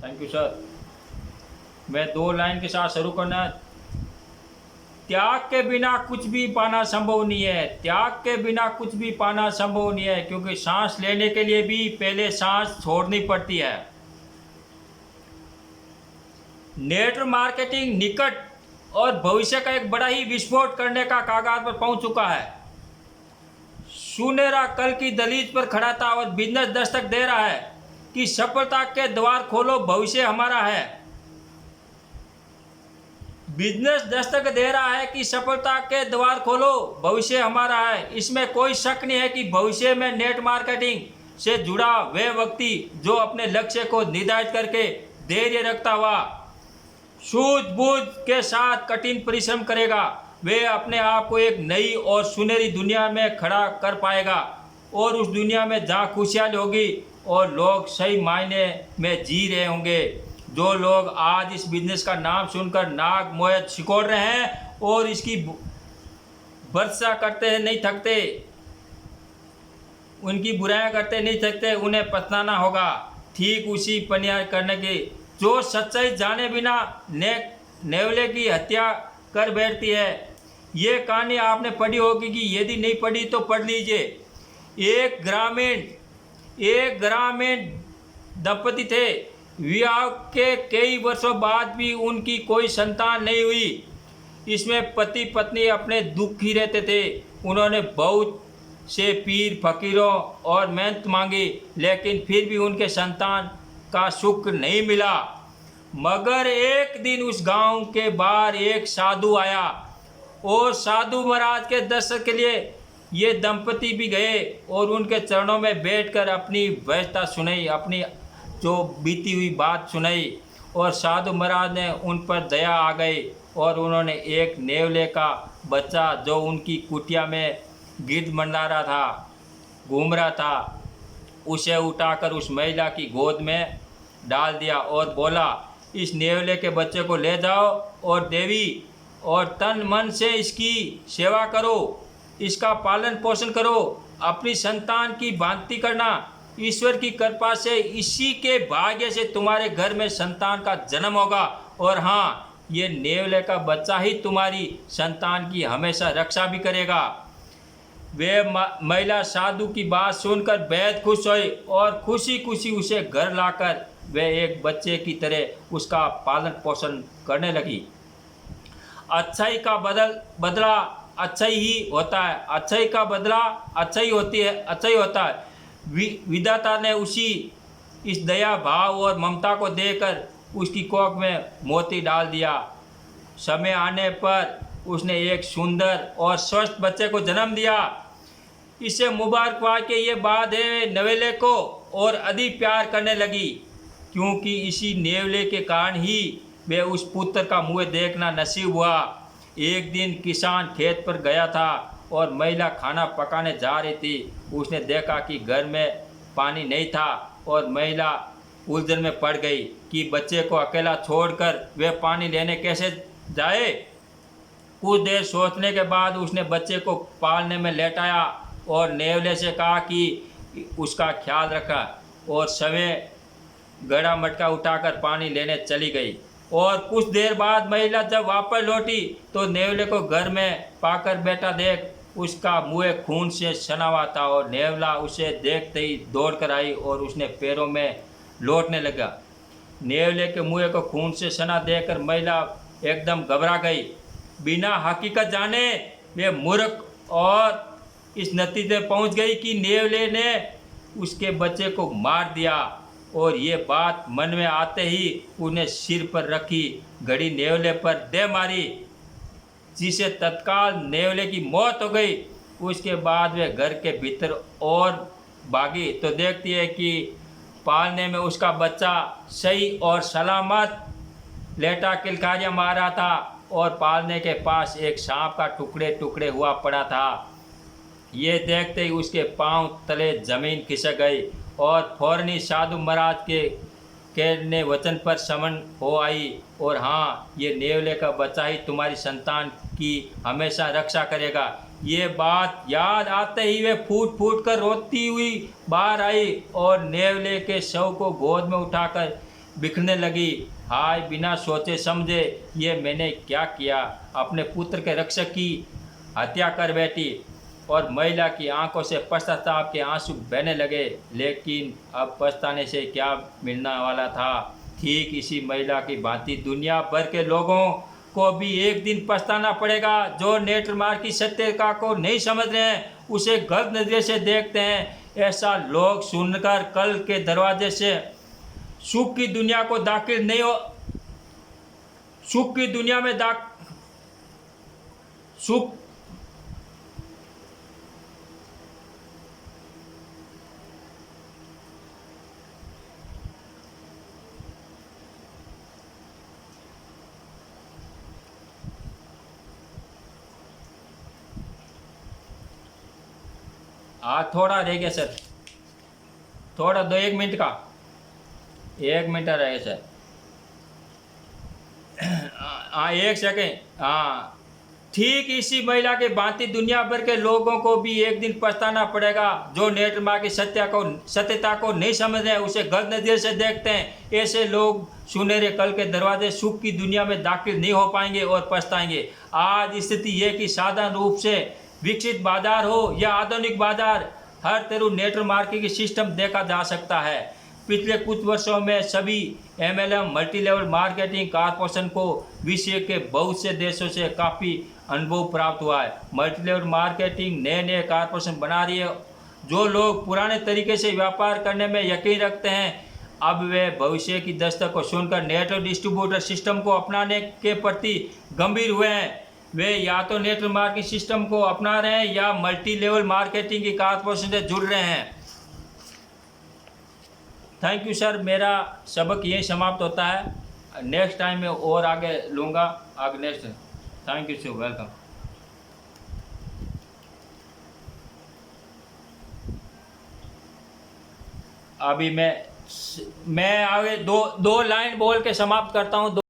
Thank you sir. मैं दो line के साथ शुरू करना। त्याग के बिना कुछ भी पाना संभव नहीं है। त्याग के बिना कुछ भी पाना संभव नहीं है, क्योंकि सांस लेने के लिए भी पहले सांस छोड़नी पड़ती है। नेटवर्क मार्केटिंग निकट और भविष्य का एक बड़ा ही विस्फोट करने का कागाज पर पहुंच चुका है। सुनहरा कल की दलीज पर खड़ा था और बिजनेस दस्तक दे रहा है कि सफलता के द्वार खोलो, भविष्य हमारा है। बिजनेस दस्तक दे रहा है कि सफलता के द्वार खोलो, भविष्य हमारा है। इसमें कोई शक नहीं है कि भविष्य में नेट मार्केटिंग से जुड़ा वह व्यक्ति जो अपने लक्ष्य को निर्धारित करके धैर्य रखता हुआ सूझबूझ के साथ कठिन परिश्रम करेगा, वे अपने आप को एक नई और सुनहरी दुनिया में खड़ा कर पाएगा। और उस दुनिया में जहाँ खुशहाली होगी और लोग सही मायने में जी रहे होंगे। जो लोग आज इस बिजनेस का नाम सुनकर नाक मोह सिकोड़ रहे हैं और इसकी वर्षा करते नहीं थकते, उनकी बुराइयां करते नहीं थकते, उन्हें पछताना होगा। ठीक उसी पनिया करने की जो सच्चाई जाने बिना नेवले की हत्या कर बैठती है। ये कहानी आपने पढ़ी होगी, कि यदि नहीं पढ़ी तो पढ़ लीजिए। एक ग्रामीण दंपति थे। विवाह के कई वर्षों बाद भी उनकी कोई संतान नहीं हुई। इसमें पति पत्नी अपने दुखी रहते थे। उन्होंने बहुत से पीर फकीरों और मेहनत मांगी, लेकिन फिर भी उनके संतान का सुख नहीं मिला। मगर एक दिन उस गांव के बाहर एक साधु आया और साधु महाराज के दर्शन के लिए ये दंपति भी गए और उनके चरणों में बैठकर अपनी व्यवस्था सुनाई, अपनी जो बीती हुई बात सुनाई। और साधु महाराज ने उन पर दया आ गई और उन्होंने एक नेवले का बच्चा जो उनकी कुटिया में गिद्ध मंडरा रहा था, घूम रहा था, उसे उठाकर उस महिला की गोद में डाल दिया और बोला, इस नेवले के बच्चे को ले जाओ और देवी और तन मन से इसकी सेवा करो, इसका पालन पोषण करो, अपनी संतान की भांति करना। ईश्वर की कृपा से इसी के भाग्य से तुम्हारे घर में संतान का जन्म होगा। और हाँ, ये नेवले का बच्चा ही तुम्हारी संतान की हमेशा रक्षा भी करेगा। वे महिला साधु की बात सुनकर बेहद खुश हुई और खुशी खुशी उसे घर लाकर वे एक बच्चे की तरह उसका पालन पोषण करने लगी। अच्छाई का बदला अच्छाई ही होता है, अच्छाई का बदला अच्छाई होती है, अच्छाई होता है। विधाता ने उसी इस दया भाव और ममता को देकर उसकी कोख में मोती डाल दिया। समय आने पर उसने एक सुंदर और स्वस्थ बच्चे को जन्म दिया। इसे मुबारकबाद के ये बात है नेवले को और अधिक प्यार करने लगी, क्योंकि इसी नेवले के कारण ही वे उस पुत्र का मुँह देखना नसीब हुआ। एक दिन किसान खेत पर गया था और महिला खाना पकाने जा रही थी। उसने देखा कि घर में पानी नहीं था और महिला उलझन में पड़ गई कि बच्चे को अकेला छोड़कर वे पानी लेने कैसे जाए। कुछ देर सोचने के बाद उसने बच्चे को पालने में लेटाया और नेवले से कहा कि उसका ख्याल रखा, और समय गड़ा मटका उठाकर पानी लेने चली गई। और कुछ देर बाद महिला जब वापस लौटी तो नेवले को घर में पाकर बैठा देख उसका मुँह खून से सना हुआ था। और नेवला उसे देखते ही दौड़ कर आई और उसने पैरों में लौटने लगा। नेवले के मुँह को खून से सना देखकर महिला एकदम घबरा गई। बिना हकीकत जाने वे मूर्ख और इस नतीजे पहुंच गई कि नेवले ने उसके बच्चे को मार दिया। और ये बात मन में आते ही उन्हें सिर पर रखी घड़ी नेवले पर दे मारी, जिसे तत्काल नेवले की मौत हो गई। उसके बाद वे घर के भीतर और भागी तो देखती है कि पालने में उसका बच्चा सही और सलामत लेटा किलकारियाँ मार रहा था और पालने के पास एक सांप का टुकड़े टुकड़े हुआ पड़ा था। ये देखते ही उसके पांव तले जमीन खिसक गई और फौरनी साधु महाराज के वचन पर समन हो आई। और हाँ, ये नेवले का बच्चा ही तुम्हारी संतान की हमेशा रक्षा करेगा। ये बात याद आते ही वे फूट फूट कर रोती हुई बाहर आई और नेवले के शव को गोद में उठाकर बिखरने लगी। हाय, बिना सोचे समझे ये मैंने क्या किया, अपने पुत्र के रक्षक की हत्या कर बैठी। और महिला की आंखों से पश्चाताप के आंसू बहने लगे। लेकिन अब पछताने से क्या मिलने वाला था। ठीक इसी महिला की भांति दुनिया भर के लोगों को भी एक दिन पछताना पड़ेगा, जो नेत्रमार्ग की सत्यता को नहीं समझ रहे हैं, उसे गलत नजरिए से देखते हैं। ऐसा लोग सुनकर कल के दरवाजे से सुख की दुनिया को दाखिल नहीं हो सुख की दुनिया में सुख थोड़ा रह गया सर, थोड़ा 1 मिनट का, 1 मिनट रह गया सर। हाँ, 1 सेकेंड। हाँ, ठीक इसी महिला के भांति दुनिया भर के लोगों को भी एक दिन पछताना पड़ेगा, जो नेत्रमार्ग की सत्यता को नहीं समझ रहे, उसे गलत नजरिए से देखते हैं। ऐसे लोग सुनहरे कल के दरवाजे सुख की दुनिया में दाखिल नहीं हो पाएंगे और पछताएंगे। आज स्थिति ये कि साधारण रूप से विकसित बाजार हो या आधुनिक बाजार, हर तरह नेटवर्क की सिस्टम देखा जा सकता है। पिछले कुछ वर्षों में सभी MLM multi level marketing corporation को विश्व के बहुत से देशों से काफ़ी अनुभव प्राप्त हुआ है। मल्टी लेवल मार्केटिंग नए नए कॉरपोरेशन बना रही है। जो लोग पुराने तरीके से व्यापार करने में यकीन रखते हैं, अब वे भविष्य की दस्तक को सुनकर नेटवर्क डिस्ट्रीब्यूटर सिस्टम को अपनाने के प्रति गंभीर हुए हैं। वे या तो नेटवर्क मार्केटिंग सिस्टम को अपना रहे हैं या मल्टी लेवल मार्केटिंग की कॉरपोरेशन से जुड़ रहे हैं। थैंक यू सर, मेरा सबक यही समाप्त होता है। नेक्स्ट टाइम में और आगे लूँगा, आगे next. Thank you sir, welcome. अभी मैं आगे दो लाइन बोल के समाप्त करता हूँ।